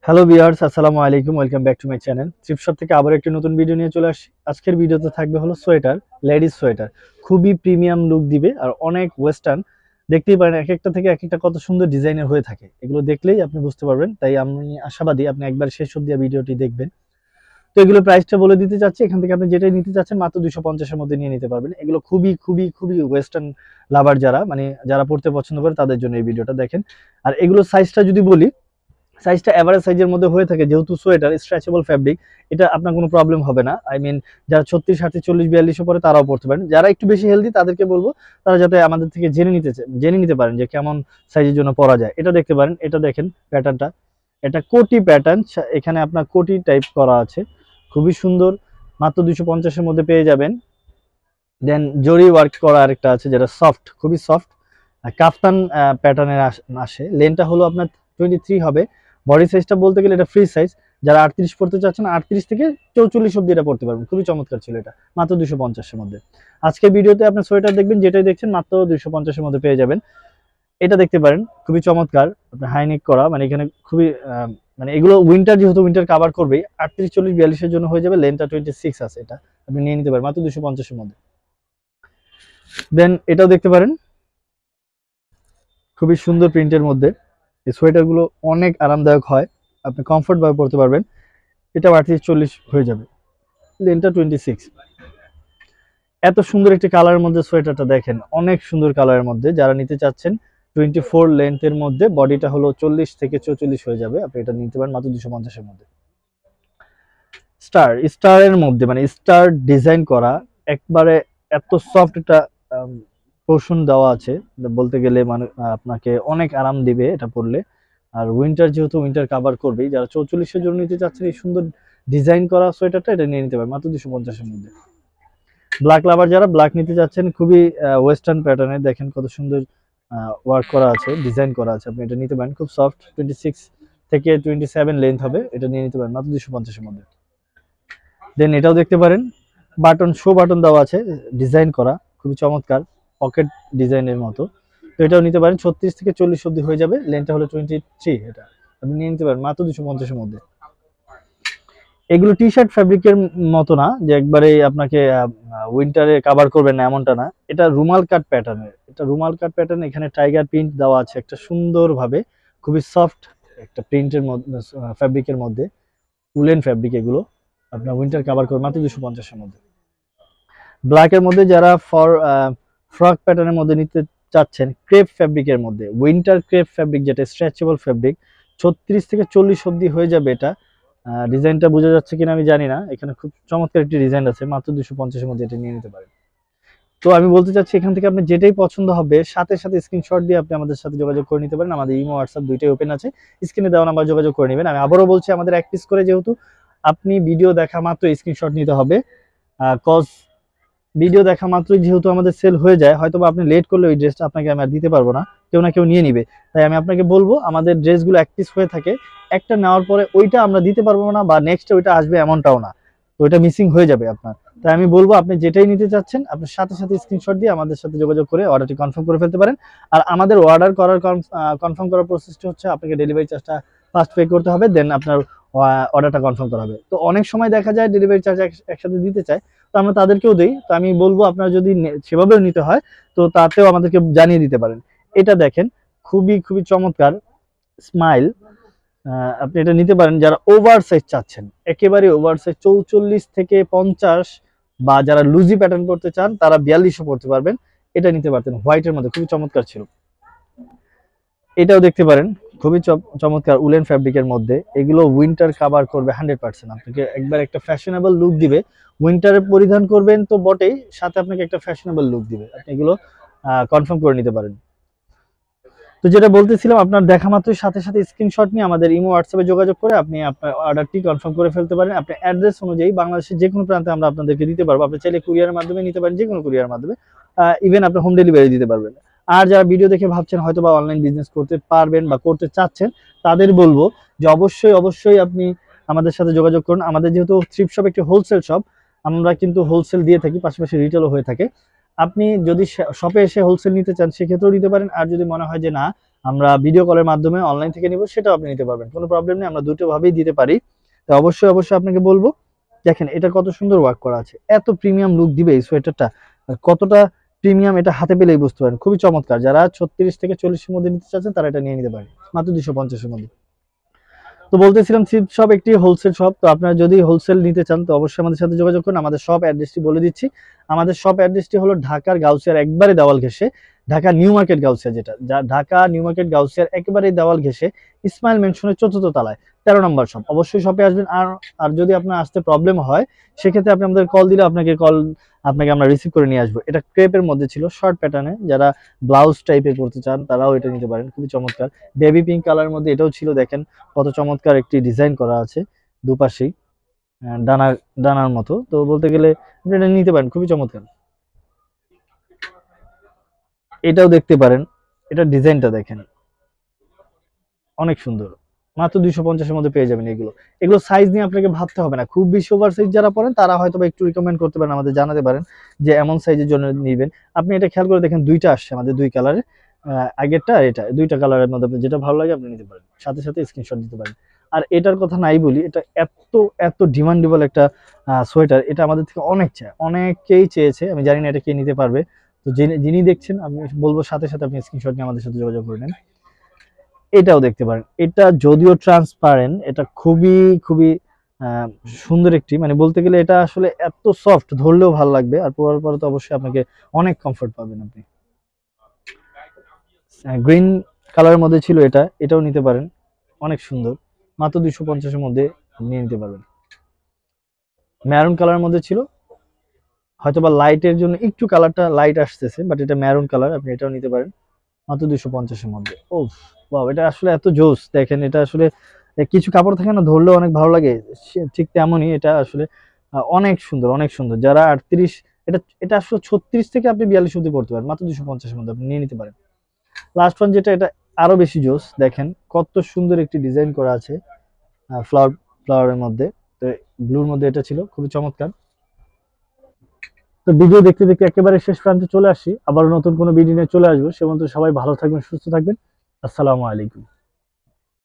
Hello viewers, আসসালামু আলাইকুম। Welcome back to my channel. Thrift shop থেকে আবার একটি নতুন ভিডিও নিয়ে চলে আসছি। আজকের ভিডিওতে থাকবে হলো সোয়েটার, লেডিস সোয়েটার। খুবই প্রিমিয়াম লুক দিবে আর অনেক ওয়েস্টার্ন। দেখতেই পারেন একেকটা থেকে একেকটা কত সুন্দর ডিজাইনের হয়ে থাকে। এগুলো দেখলেই আপনি বুঝতে পারবেন। তাই আমি আশাবাদী আপনি একবার শেষ অবধি ভিডিওটি দেখবেন। তো এগুলোর প্রাইসটা বলে দিতে চাচ্ছি। এখান থেকে আপনি যেটাই নিতে চাচ্ছেন মাত্র 250 এর মধ্যে নিয়ে নিতে পারবেন। এগুলো খুবই, খুবই, খুবই ওয়েস্টার্ন লাভার যারা মানে যারা পড়তে পছন্দ করে তাদের জন্য এই ভিডিওটা দেখেন। আর এগুলোর সাইজটা যদি বলি, সাইজটা এভারেজ সাইজের মধ্যে হয়ে থাকে যেহেতু সোয়েটার স্ট্রেচেবল ফ্যাব্রিক, এটা আপনার কোনো প্রবলেম হবে না। আই মিন যারা 36, 38, 40, 42 পরে তারাও পড়তে পারেন। যারা একটু বেশি হেলদি তাদেরকে বলবো তারা যাতে আমাদের থেকে জেনে নিতে পারেন যে কেমন সাইজের জন্য পরা যায়। এটা দেখতে পারেন, এটা দেখেন প্যাটার্নটা, এটা কোটি প্যাটার্ন। এখানে আপনার কোটি টাইপ করা আছে, খুবই সুন্দর। মাত্র 250 এর মধ্যে পেয়ে যাবেন। দেন জরি ওয়ার্ক করা আরেকটা আছে যেটা সফট, খুবই সফট কাফতান প্যাটার্নের আসে। লেনটা হলো আপনার 23 হবে। বডি সাইজটা বলতে গেলে এটা ফ্রি সাইজ। যারা 38 পড়তে চাচ্ছেন 38 থেকে 44 অব্দি এটা পড়তে পারবেন। খুবই চমৎকার ছিল এটা, মাত্র 250 এর মধ্যে। আজকে ভিডিওতে আপনি সোয়েটার দেখবেন, যেটাই দেখছেন মাত্র 250 এর মধ্যে পেয়ে যাবেন। এটা দেখতে পারেন, খুবই চমৎকার। আপনার হাইনেক করা, মানে এখানে খুবই মানে এগুলো উইন্টার, যেহেতু উইন্টার কভার করবেই। 38, 40, 42 এর জন্য হয়ে যাবে। লেনটা 26 আছে, এটা আপনি নিয়ে নিতে পারেন মাত্র 250 এর মধ্যে। দেন এটাও দেখতে পারেন, খুবই সুন্দর প্রিন্টের মধ্যে। এই সোয়েটারগুলো অনেক আরামদায়ক হয়, আপনি কমফোর্ট ভাবে পরতে পারবেন। এটা 38, 40 হয়ে যাবে। লেনটা 26। এত সুন্দর একটি কালারের মধ্যে সোয়েটারটা দেখেন, অনেক সুন্দর কালারের মধ্যে। যারা নিতে চাচ্ছেন 24 লেন্থের মধ্যে, বডিটা হলো 40 থেকে 44 হয়ে যাবে। আপনি এটা নিতে পারেন মাত্র 250 এর মধ্যে। স্টারের মধ্যে, মানে স্টার ডিজাইন করা একবারে এত সফট একটা পোর্শন দেওয়া আছে, বলতে গেলে মানে আপনাকে অনেক আরাম দিবে এটা পরলে। আর উইন্টার, যেহেতু উইন্টার কভার করবেই, যারা 44 জন্য নিতে চাচ্ছেন এই সুন্দর ডিজাইন করা সোয়েটারটা, এটা নিয়ে নিতে পারেন মাত্র 250 এর মধ্যে। ব্ল্যাক লাভার যারা ব্ল্যাক নিতে চাচ্ছেন, খুবই ওয়েস্টার্ন প্যাটার্নে দেখেন কত সুন্দর ওয়ার্ক করা আছে, ডিজাইন করা আছে, আপনি এটা নিতে পারেন। খুব সফট, 26 থেকে 27 লেন্থ হবে। এটা নিয়ে নিতে পারেন মাত্র 250 এর মধ্যে। দেন এটাও দেখতে পারেন, বাটন, শো বাটন দেওয়া আছে, ডিজাইন করা, খুবই চমৎকার, পকেট ডিজাইনের মতো। তো এটাও নিতে পারেন। 36 থেকে 40 অব্দি হয়ে যাবে। লেন্থটা হলো 23। এটা আপনি নিয়ে নিতে পারেন মাত্র 250 এর মধ্যে। এগুলো টি শার্ট ফ্যাব্রিকের মতো না যে একবারে আপনাকে উইন্টারে কভার করবেন না, এমনটা না। এটা রুমাল কাট প্যাটার্নের, এটা রুমাল কাট প্যাটার্ন। এখানে টাইগার প্রিন্ট দেওয়া আছে একটা সুন্দরভাবে, খুবই সফট একটা প্রিন্টের মধ্যে, ফ্যাব্রিকের মধ্যে, উলেন ফ্যাব্রিক এগুলো। আপনার উইন্টার কভার করবেন মাত্র 250 এর মধ্যে। ব্ল্যাকের মধ্যে যারা ফ্রক প্যাটার্নের মধ্যে নিতে চাচ্ছেন, ক্রেপ ফ্যাব্রিকের মধ্যে, উইন্টার ক্রেপ ফ্যাব্রিক যেটা স্ট্রেচেবল ফ্যাব্রিক, 36 থেকে 40 অব্দি হয়ে যাবে এটা। ডিজাইনটা বোঝা যাচ্ছে কিনা আমি জানি না। এখানে খুব চমৎকার একটি ডিজাইন আছে, মাত্র 250 এর মধ্যে এটা নিয়ে নিতে পারেন। তো আমি বলতে চাচ্ছি এখান থেকে আপনি যেটাই পছন্দ হবে সাথে সাথে স্ক্রিনশট দিয়ে আপনি আমাদের সাথে যোগাযোগ করে নিতে পারেন। আমাদের ইমো হোয়াটসঅ্যাপ দুইটাই ওপেন আছে, স্ক্রিনে দেওয়া নাম্বার যোগাযোগ করে নেবেন। আমি আবারও বলছি, আমাদের এক পিস করে যেহেতু, আপনি ভিডিও দেখা মাত্র স্ক্রিনশট নিতে হবে। কজ ভিডিও দেখা মাত্রই যেহেতু আমাদের সেল হয়ে যায়, হয়তো আপনি লেট করলে ওই ড্রেসটা আপনাকে আমি আর দিতে পারবো না, কেউ না কেউ নিয়ে নিবে। তাই আমি আপনাকে বলবো, আমাদের ড্রেসগুলো এক পিস হয়ে থাকে, একটা নেওয়ার পরে ওইটা আমরা দিতে পারবো না, বা নেক্সট ওইটা আসবে এমনটাও না, তো ওইটা মিসিং হয়ে যাবে আপনার। তাই আমি বলবো আপনি যেটাই নিতে চাচ্ছেন আপনি সাথে সাথে স্ক্রিনশট দিয়ে আমাদের সাথে যোগাযোগ করে অর্ডারটি কনফার্ম করে ফেলতে পারেন। আর আমাদের অর্ডার করার কনফার্ম করার প্রসেসটা হচ্ছে, আপনাকে ডেলিভারি চার্জটা ফার্স্ট পে করতে হবে, দেন আপনার অর্ডারটা কনফার্ম করা হবে। তো অনেক সময় দেখা যায় ডেলিভারি চার্জ একসাথে দিতে চায়, তো আমরা তাদেরকেও দেই। তো আমি বলবো আপনারা যদি সেভাবেও নিতে হয় তো তাতেও আমাদেরকে জানিয়ে দিতে পারেন। এটা দেখেন, খুবই খুবই চমৎকার স্মাইল। আপনি এটা নিতে পারেন যারা ওভার সাইজ চাচ্ছেন, একেবারে ওভার সাইজ 44 থেকে 50, বা যারা লুজি প্যাটার্ন করতে চান তারা 42 পড়তে পারবেন। এটা নিতে পারতেন, হোয়াইটের মধ্যে খুবই চমৎকার ছিল। এটাও দেখতে পারেন, খুবই চমৎকার উলেন ফ্যাব্রিকের মধ্যে। এগুলো উইন্টার কভার করবে 100%, আপনাকে একবার একটা ফ্যাশনেবল লুক দিবে। উইন্টারে পরিধান করবেন তো বটেই, সাথে আপনাকে একটা ফ্যাশনেবল লুক দিবে। আপনি এগুলো কনফার্ম করে নিতে পারেন। তো যেটা বলতেছিলাম, আপনার দেখা মাত্রই সাথে সাথে স্ক্রিনশট নিয়ে আমাদের ইমো হোয়াটসঅ্যাপে যোগাযোগ করে আপনি আপনার অর্ডারটি কনফার্ম করে ফেলতে পারেন। আপনার অ্যাড্রেস অনুযায়ী বাংলাদেশের যে কোনো প্রান্তে আমরা আপনাদেরকে দিতে পারবো। আপনি চাইলে কুরিয়ারের মাধ্যমে নিতে পারেন, যে কোনো কুরিয়ারের মাধ্যমে, ইভেন আপনি হোম ডেলিভারি দিতে পারবেন। আর যারা ভিডিও দেখে ভাবছেন হয়তো বা অনলাইন বিজনেস করতে পারবেন বা করতে চাচ্ছেন, তাদের বলবো যে অবশ্যই অবশ্যই আপনি আমাদের সাথে যোগাযোগ করুন। আমাদের যেহেতু থ্রিফট শপ একটি হোলসেল শপ, আমরা কিন্তু হোলসেল দিয়ে থাকি, পাশাপাশি রিটেলও হয়ে থাকে। আপনি যদি শপে এসে হোলসেল নিতে চান সেক্ষেত্রেও নিতে পারেন, আর যদি মনে হয় যে না আমরা ভিডিও কলের মাধ্যমে অনলাইন থেকে নিব সেটাও আপনি নিতে পারবেন, কোনো প্রবলেম নেই, আমরা দুটো ভাবেই দিতে পারি। তো অবশ্যই অবশ্যই আপনাকে বলবো, দেখেন এটা কত সুন্দর ওয়ার্ক করা আছে, এত প্রিমিয়াম লুক দিবে এই সোয়েটারটা, কতটা প্রিমিয়াম এটা হাতে পেলেই বুঝতে পারেন, খুবই চমৎকার। যারা 36 থেকে 40 এর মধ্যে নিতে চাচ্ছেন তারা এটা নিয়ে নিতে পারেন মাত্র 250 এর মধ্যে। তো বলতেছিলাম থ্রিফ্ট শপ একটি হোলসেল শপ, তো আপনারা যদি হোলসেল নিতে চান তো অবশ্যই আমাদের সাথে যোগাযোগ করুন। আমাদের শপ অ্যাড্রেসটি বলে দিচ্ছি, আমাদের শপ অ্যাড্রেসটি হলো ঢাকার গাউসিয়ার একবারে দেওয়াল ঘেঁষে, ঢাকা নিউ মার্কেট গাউসিয়া, যেটা ঢাকা নিউ মার্কেট গাউসিয়ার একেবারে দেওয়াল ঘেঁষে ইসমাইল মেনশনের 4র্থ তলায় 13 নম্বর শপ। অবশ্যই শপে আসবেন। আর আর যদি আপনার আসতে প্রবলেম হয় সেক্ষেত্রে আপনি আমাদের কল দিলে আপনাকে আমরা রিসিভ করে নিয়ে আসবো। এটা ক্রেপের মধ্যে ছিল, শর্ট প্যাটার্নে, যারা ব্লাউজ টাইপের করতে চান তারাও এটা নিতে পারেন, খুবই চমৎকার। বেবি পিঙ্ক কালার মধ্যে এটাও ছিল, দেখেন কত চমৎকার একটি ডিজাইন করা আছে দুপাশেই, ডানার ডানার মতো। তো বলতে গেলে আপনি এটা নিতে পারেন, খুবই চমৎকার। এটাও দেখতে পারেন, এটা ডিজাইনটা দেখেন অনেক সুন্দর, মাত্র 250 এর মধ্যে পেয়ে যাবেন। এগুলো এগুলো সাইজ নিয়ে আপনাকে ভাবতে হবে না, খুব বেশি ওভার সাইজ যারা পড়েন তারা হয়তো একটু রিকমেন্ড করতে পারেন, আমাদের জানাতে পারেন যে এমন সাইজের জন্য নিবেন। আপনি এটা খেয়াল করে দেখেন, দুইটা আসছে আমাদের, দুই কালারের, আগেরটা আর এটা, দুইটা কালারের মধ্যে আপনি যেটা ভালো লাগে আপনি নিতে পারেন, সাথে সাথে স্ক্রিনশট দিতে পারেন। আর এটার কথা নাই বলি, এটা এত এত ডিমান্ডেবল একটা সোয়েটার, এটা আমাদের থেকে অনেকেই চেয়েছে, আমি জানি না এটা কে নিতে পারবে। তো যিনি দেখছেন আমি বলবো সাথে সাথে আপনি স্ক্রিনশট নিয়ে আমাদের সাথে যোগাযোগ করে নেন। এটাও দেখতে পারেন, এটা যদিও ট্রান্সপারেন্ট, এটা খুবই খুবই আহ, সুন্দর একটি, মানে বলতে গেলে এটা আসলে এত সফট, ধরলেও ভালো লাগবে, আর পরার পরে তো অবশ্যই আপনাকে অনেক কমফোর্ট পাবেন আপনি। গ্রিন কালারের মধ্যে ছিল এটা, এটাও নিতে পারেন, অনেক সুন্দর, মাত্র 250 এর মধ্যে নিয়ে নিতে পারবেন। ম্যারুন কালারের মধ্যে ছিল, হয়তোবা লাইটের জন্য একটু কালারটা লাইট আসতেছে, বাট এটা ম্যারুন কালার, আপনি এটাও নিতে পারেন মাত্র 250 এর মধ্যে। ও বাহ, এটা আসলে এত জোস, দেখেন এটা আসলে কিছু কাপড় থাকে না ধরলেও অনেক ভালো লাগে, ঠিক তেমনই এটা আসলে অনেক সুন্দর, অনেক সুন্দর। যারা 38, এটা এটা আসলে 36 থেকে আপনি 42 অব্দি পড়তে পারেন মাত্র 250 এর মধ্যে, আপনি নিয়ে নিতে পারেন। লাস্ট ওয়ান যেটা, এটা আরো বেশি জোস, দেখেন কত সুন্দর একটি ডিজাইন করা আছে ফ্লাওয়ার ফ্লাওয়ারের মধ্যে, তো ব্লুর মধ্যে এটা ছিল, খুবই চমৎকার। তো ভিডিও দেখতে দেখতে একেবারে শেষ প্রান্তে চলে আসি, আবার নতুন কোনো ভিডিও নিয়ে চলে আসবো, সে পর্যন্ত সবাই ভালো থাকবেন, সুস্থ থাকবেন। আসসালামু আলাইকুম।